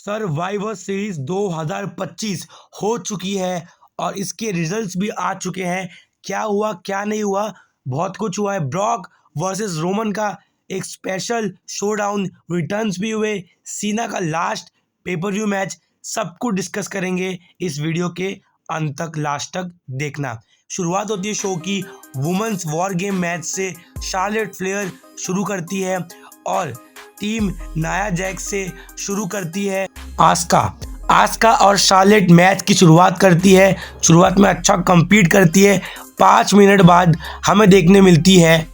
Survivor series 2025 हो चुकी है और इसके रिजल्ट्स भी आ चुके हैं। क्या हुआ क्या नहीं हुआ, बहुत कुछ हुआ है। ब्रॉक वर्सेस रोमन का एक स्पेशल शोडाउन, रिटर्न्स भी हुए, सीना का लास्ट पेपर व्यू मैच, सब कुछ डिस्कस करेंगे इस वीडियो के अंत तक, लास्ट तक देखना। शुरुआत होती है शो की वुमेन्स वॉर गेम मैच से। शार्लेट फ्लेयर शुरू करती है और टीम नाया जैक्स से शुरू करती है। आस्का और शार्लेट मैच की शुरुआत करती है। शुरुआत में अच्छा compete करती है। 5 मिनट बाद हमें देखने मिलती है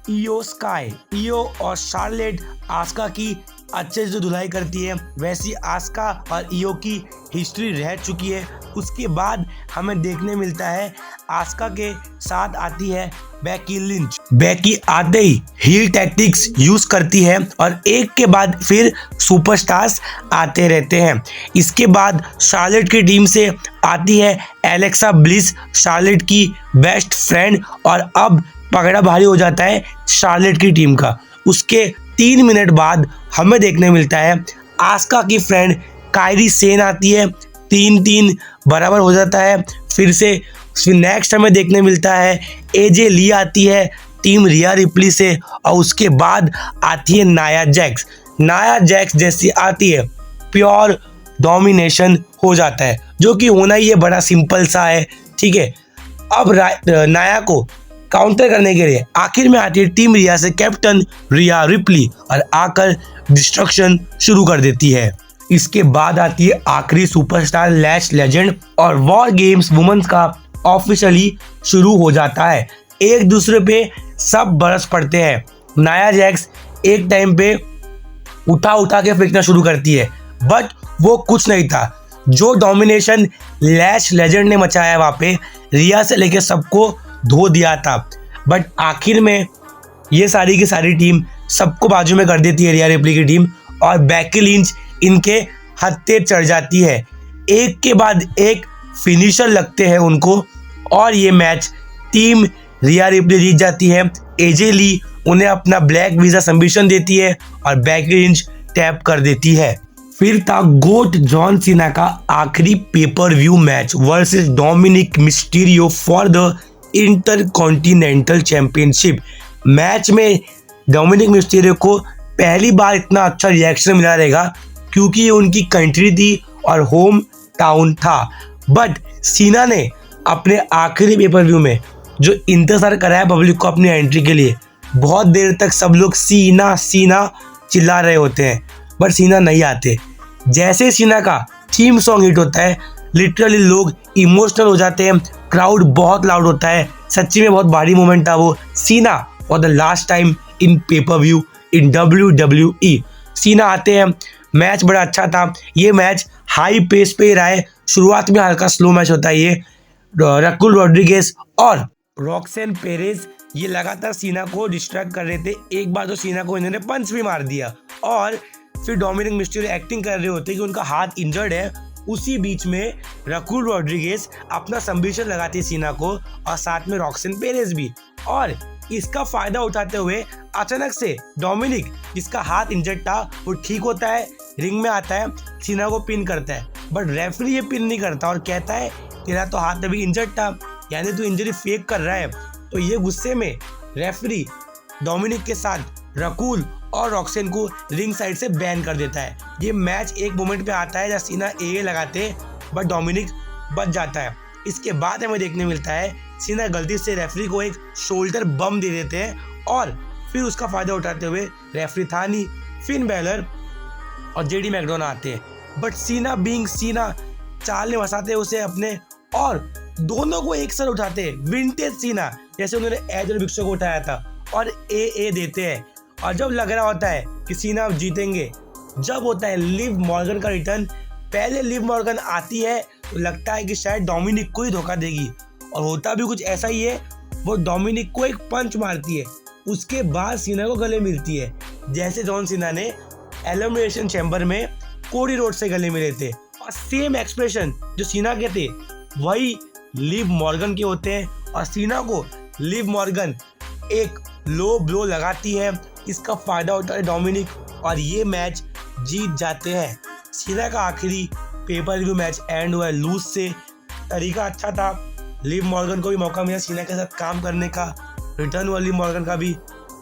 ईओ और शार्लेट आस्का की अच्छे से धुलाई करती है। वैसी आस्का और ईओ की हिस्ट्री रह चुकी है। उसके बाद हमें देखने मिलता है आस्का के साथ आती है बेकी लिंच। बेकी आते ही हील टैक्टिक्स यूज करती है और एक के बाद फिर सुपरस्टार्स आते रहते हैं। इसके बाद शार्लेट की टीम से आती है एलेक्सा ब्लिस, शार्लेट की बेस्ट फ्रेंड, और अब पगड़ा भारी हो जाता है शार्लेट की टीम का। उसके 3 मिनट बाद हमें देखने मिलता है आस्का की फ्रेंड कायरी सेन आती है। 3-3 बराबर हो जाता है। फिर नेक्स्ट हमें देखने मिलता है एजे ली आती है टीम रिया रिप्ली से, और उसके बाद आती है नाया जैक्स जैसी आती है, प्योर डोमिनेशन हो जाता है, जो कि होना ही है, बड़ा सिंपल सा है। ठीक है, अब नाया को काउंटर करने के लिए आखिर में आती है टीम रिया से कैप्टन रिया रिप्ली और आकर डिस्ट्रक्शन शुरू कर देती है। इसके बाद आती है आखिरी सुपरस्टार लैश लेजेंड और वॉर गेम्स वुमेन्स का ऑफिशियली शुरू हो जाता है। एक दूसरे पे सब बरस पड़ते हैं। नाया जैक्स एक टाइम पे उठा के फेंकना शुरू करती है, बट वो कुछ नहीं था। जो डोमिनेशन लैश लेजेंड ने मचाया वहाँ पे, रिया से लेके सबको धो दिया था, बट आखिर में ये सारी की सारी टीम सबको बाजू में कर देती है, रिया रिप्ली की टीम, और बेकी लिंच इनके हत्थे चढ़ जाती है। एक के बाद एक फिनिशर लगते हैं उनको, और ये मैच टीम रिया रिप्ली जीत जाती है। एजे ली उन्हें अपना ब्लैक वीजा सबमिशन देती है और बेकी लिंच टैप कर देती है। फिर था गोट जॉन सीना का आखिरी pay per view match versus Dominik Mysterio for the intercontinental championship. Match में डोमिनिक मिस्टीरियो को पहली बार इतना अच्छा रिएक्शन मिला रहेगा, क्योंकि ये उनकी कंट्री थी और होम टाउन था। बट सीना ने अपने आखिरी पेपर व्यू में जो इंतजार कराया पब्लिक को अपनी एंट्री के लिए, बहुत देर तक सब लोग सीना चिल्ला रहे होते हैं, बट सीना नहीं आते। जैसे सीना का थीम सॉन्ग हिट होता है, लिटरली लोग इमोशनल हो जाते हैं, क्राउड बहुत लाउड होता है। सच्ची में बहुत भारी मोमेंट था वो। सीना for the last time in pay per view in WWE। सीना आते हैं, मैच बड़ा अच्छा था। ये मैच हाई पेस पे रहा है। शुरुआत में हल्का स्लो मैच होता है। ये रकुल रॉड्रिगेज और रॉक्सेन पेरेज ये लगातार सीना को डिस्ट्रैक्ट कर रहे थे। एक बार तो सीना को इन्होंने पंच भी मार दिया, और फिर डोमिनिक मिस्टीरियो एक्टिंग कर रहे होते कि उनका हाथ इंजर्ड है। उसी बीच में रकुल रॉड्रिगेज अपना सबमिशन लगाती है सीना को, और साथ में रॉक्सेन पेरेज भी। और इसका फायदा उठाते हुए अचानक से डोमिनिक, जिसका हाथ इंजर्ड था, वो ठीक होता है, रिंग में आता है, सीना को पिन करता है। बट रेफरी ये पिन नहीं करता और कहता है तेरा तो हाथ अभी इंजर्ड था, यानी तू इंजरी फेक कर रहा है। तो ये गुस्से में रेफरी डोमिनिक के साथ रकुल और रॉक्सेन को रिंग साइड से बैन कर देता है। ये मैच एक मोमेंट पे आता है जब सीना ए लगाते, बट डोमिनिक बच जाता है। इसके बाद हमें देखने मिलता है सीना गलती से रेफरी को एक शोल्डर बम दे देते हैं, और फिर उसका फायदा उठाते हुए रेफरी थानी, फिन बैलर और जेडी मैकडोना आते हैं। बट सीना बीइंग सीना चाल में फंसाते उसे अपने, और दोनों को एक साथ उठाते हैं, विंटेज सीना जैसे उन्होंने एज और बिग शो को उठाया था, और ए देते हैं। और जब लग रहा होता है कि सीना अब जीतेंगे, जब होता है लिव मॉर्गन का रिटर्न। पहले लिव मॉर्गन आती है तो लगता है कि शायद डोमिनिक को ही धोखा देगी, और होता भी कुछ ऐसा ही है। वो डोमिनिक को एक पंच मारती है, उसके बाद सीना को गले मिलती है, जैसे जॉन सीना ने एलिमिनेशन चैम्बर में कोडी रोड से गले मिले थे। और सेम एक्सप्रेशन जो सीना के थे वही लिव मॉर्गन के होते हैं, और सीना को लिव मॉर्गन एक लो ब्लो लगाती है। इसका फायदा उठाता है डोमिनिक, और ये मैच जीत जाते हैं। सीना का आखिरी पेपर रिव्यू मैच एंड हुआ है लूज से। तरीका अच्छा था, लिव मॉर्गन को भी मौका मिला सीना के साथ काम करने का, रिटर्न हुआ लिव मॉर्गन का भी।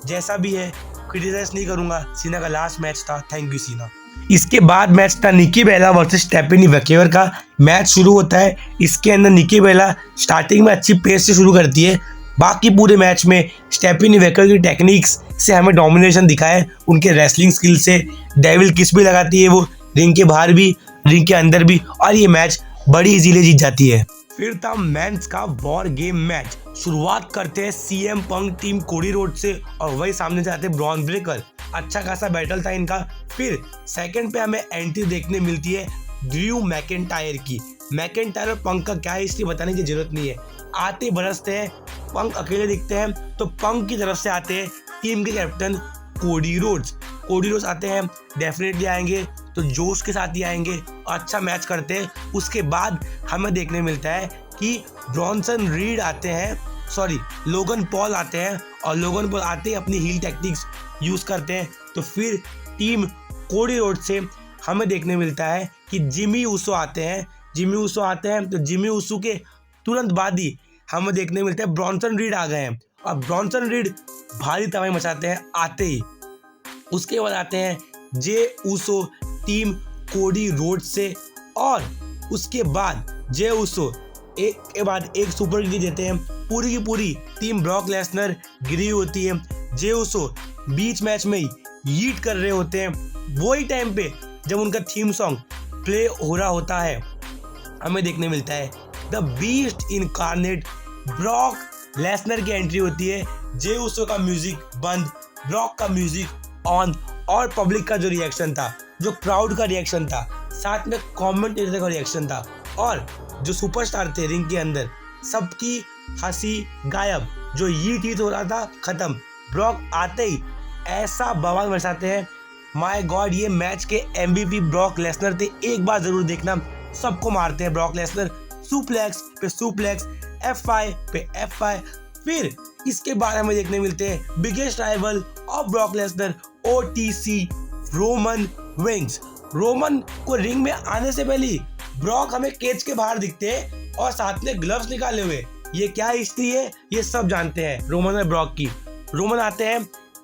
जैसा भी है क्रिटिसाइज नहीं करूंगा, सीना का लास्ट मैच था, थैंक यू सीना। इसके बाद मैच था निकी बेला वर्सेस स्टेफनी वेकेवर का। मैच शुरू होता है, इसके अंदर निकी बेला स्टार्टिंग में अच्छी पेस से शुरू करती है, बाकी पूरे मैच में स्टेफनी वेकेवर की टेक्निक्स से हमें डोमिनेशन दिखा है, उनके रेसलिंग स्किल से। डेविल किस भी लगाती है वो, रिंग के बाहर भी रिंग के अंदर भी, और ये मैच बड़ी इजीली जीत जाती है। फिर था मेंस का वॉर गेम मैच। शुरुआत करते हैं सीएम पंक टीम कोडी रोड से और वही सामने से आते हैं ब्रॉन ब्रेकर। अच्छा खासा बैटल था इनका। फिर सेकंड पे हमें एंट्री देखने मिलती है ड्रू मैकेंटायर की। मैकेंटायर और पंक का क्या हिस्ट्री बताने की जरूरत नहीं है, आते बरसते हैं। पंक अकेले दिखते हैं तो पंक की तरफ से आते हैं टीम के captain Cody Rhodes. Cody Rhodes आते हैं, डेफिनेटली आएंगे तो जोश के साथ ही आएंगे और अच्छा मैच करते हैं। उसके बाद हमें देखने मिलता है कि ब्रॉन्सन रीड आते हैं, लोगन पॉल आते हैं और लोगन पॉल आते ही अपनी हील टैक्टिक्स यूज करते हैं। तो फिर टीम कोडी रोड से हमें देखने मिलता है कि जिमी ऊसो आते हैं। तो जिमी ऊसो के तुरंत बाद ही हमें देखने मिलता है ब्रॉन्सन रीड आ गए हैं और ब्रॉन्सन रीड भारी तबाही मचाते हैं आते ही। उसके बाद आते हैं जे ऊसो टीम कोडी रोड से, और उसके बाद जे ऊसो एक के बाद एक सुपर किक देते हैं। पूरी की पूरी टीम ब्रॉक लेसनर गिरी होती है। जे ऊसो बीच मैच में ही यीट कर रहे होते हैं, वही टाइम पे जब उनका थीम सॉन्ग प्ले हो रहा होता है हमें देखने मिलता है the beast incarnate Brock Lesnar की एंट्री होती है। जे ऊसो का म्यूजिक बंद, ब्रॉक का म्यूजिक ऑन, और पब्लिक का जो रिएक्शन था, जो क्राउड का रिएक्शन था, साथ में कमेंटेटर का रिएक्शन था, और जो सुपरस्टार थे रिंग के अंदर सबकी हंसी गायब। जो ये हो रहा था खत्म। ब्रॉक आते ही ऐसा बवाल मचाते हैं, माय गॉड। ये मैच के MVP ब्रॉक लेसनर थे, एक बार जरूर देखना। सबको मारते हैं ब्रॉक लेसनर, सुप्लेक्स पे सुप्लेक्स, F5 पे F5। फिर इसके बाद हमें देखने मिलते हैं biggest rival of Brock Lesnar OTC Roman rings. Roman को रिंग में आने से पहले ब्रॉक हमें केज के बाहर दिखते हैं और साथ में ग्लव्स निकाले हुए। ये क्या हिस्ट्री है ये सब जानते हैं रोमन और ब्रॉक की। रोमन आते हैं,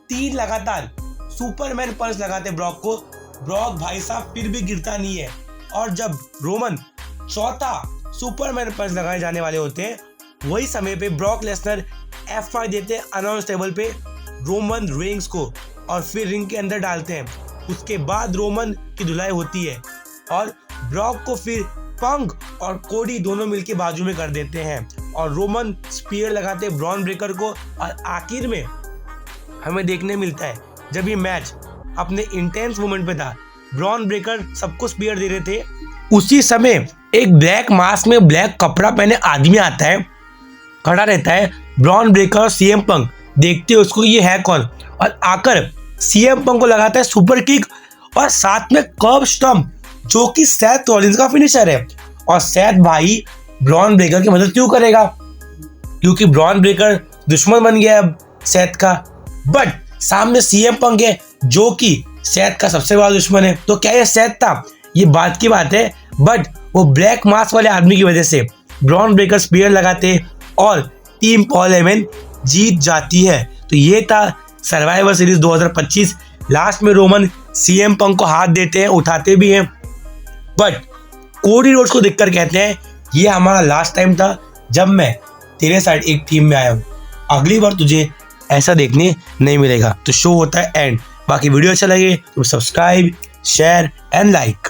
3 लगातार सुपरमैन पंच लगाते हैं ब्रॉक को। ब्रॉक भाई साहब फिर भी गिरता नहीं है, और जब रोमन चौथा सुपरमैन पंच लगाए जाने वाले होते हैं वही समय पे ब्रॉक लेसनर F5 देते हैं अनाउंस टेबल पे रोमन रेंग्स को, और फिर रिंग के अंदर डालते हैं। उसके बाद रोमन की धुलाई होती है और ब्रॉक को फिर पंक और कोडी दोनों मिलके बाजू में कर देते हैं, और रोमन स्पीयर लगाते हैं ब्रॉन ब्रेकर को। और आखिर में हमें देखने मिलता है जब ये मैच अपने इंटेंस मोमेंट पे था, ब्रॉन ब्रेकर सबको स्पीयर दे रहे थे, उसी समय एक ब्लैक मास्क में ब्लैक कपड़ा पहने आदमी आता है, खड़ा रहता है। ब्रॉन ब्रेकर और सीएम पंक देखते हैं उसको, ये है कौन, और आकर सीएम पंक को लगाता है सुपर किक और साथ में कर्ब स्टम्प, जो कि सेथ रॉलिंस का फिनिशर है। और सेथ भाई ब्रॉन ब्रेकर की मदद क्यों करेगा, क्योंकि ब्रॉन ब्रेकर दुश्मन बन गया अब सेथ का। बट सामने सीएम पंक है जो कि सेथ का सबसे बड़ा दुश्मन है। तो क्या ये सेथ था, ये बात की बात है, बट वो ब्लैक मास्क वाले आदमी की वजह से ब्रॉन ब्रेकर स्पीयर लगाते और टीम पॉल हेमन जीत जाती है। तो ये था सर्वाइवर सीरीज 2025। लास्ट में रोमन सीएम पंक को हाथ देते हैं, उठाते भी हैं, बट कोडी रोड्स को देखकर कहते हैं ये हमारा लास्ट टाइम था जब मैं तेरे साइड एक टीम में आया हूँ, अगली बार तुझे ऐसा देखने नहीं मिलेगा। तो शो होता है एंड। बाकी वीडियो अच्छा लगे तो सब्सक्राइब, शेयर एंड लाइक।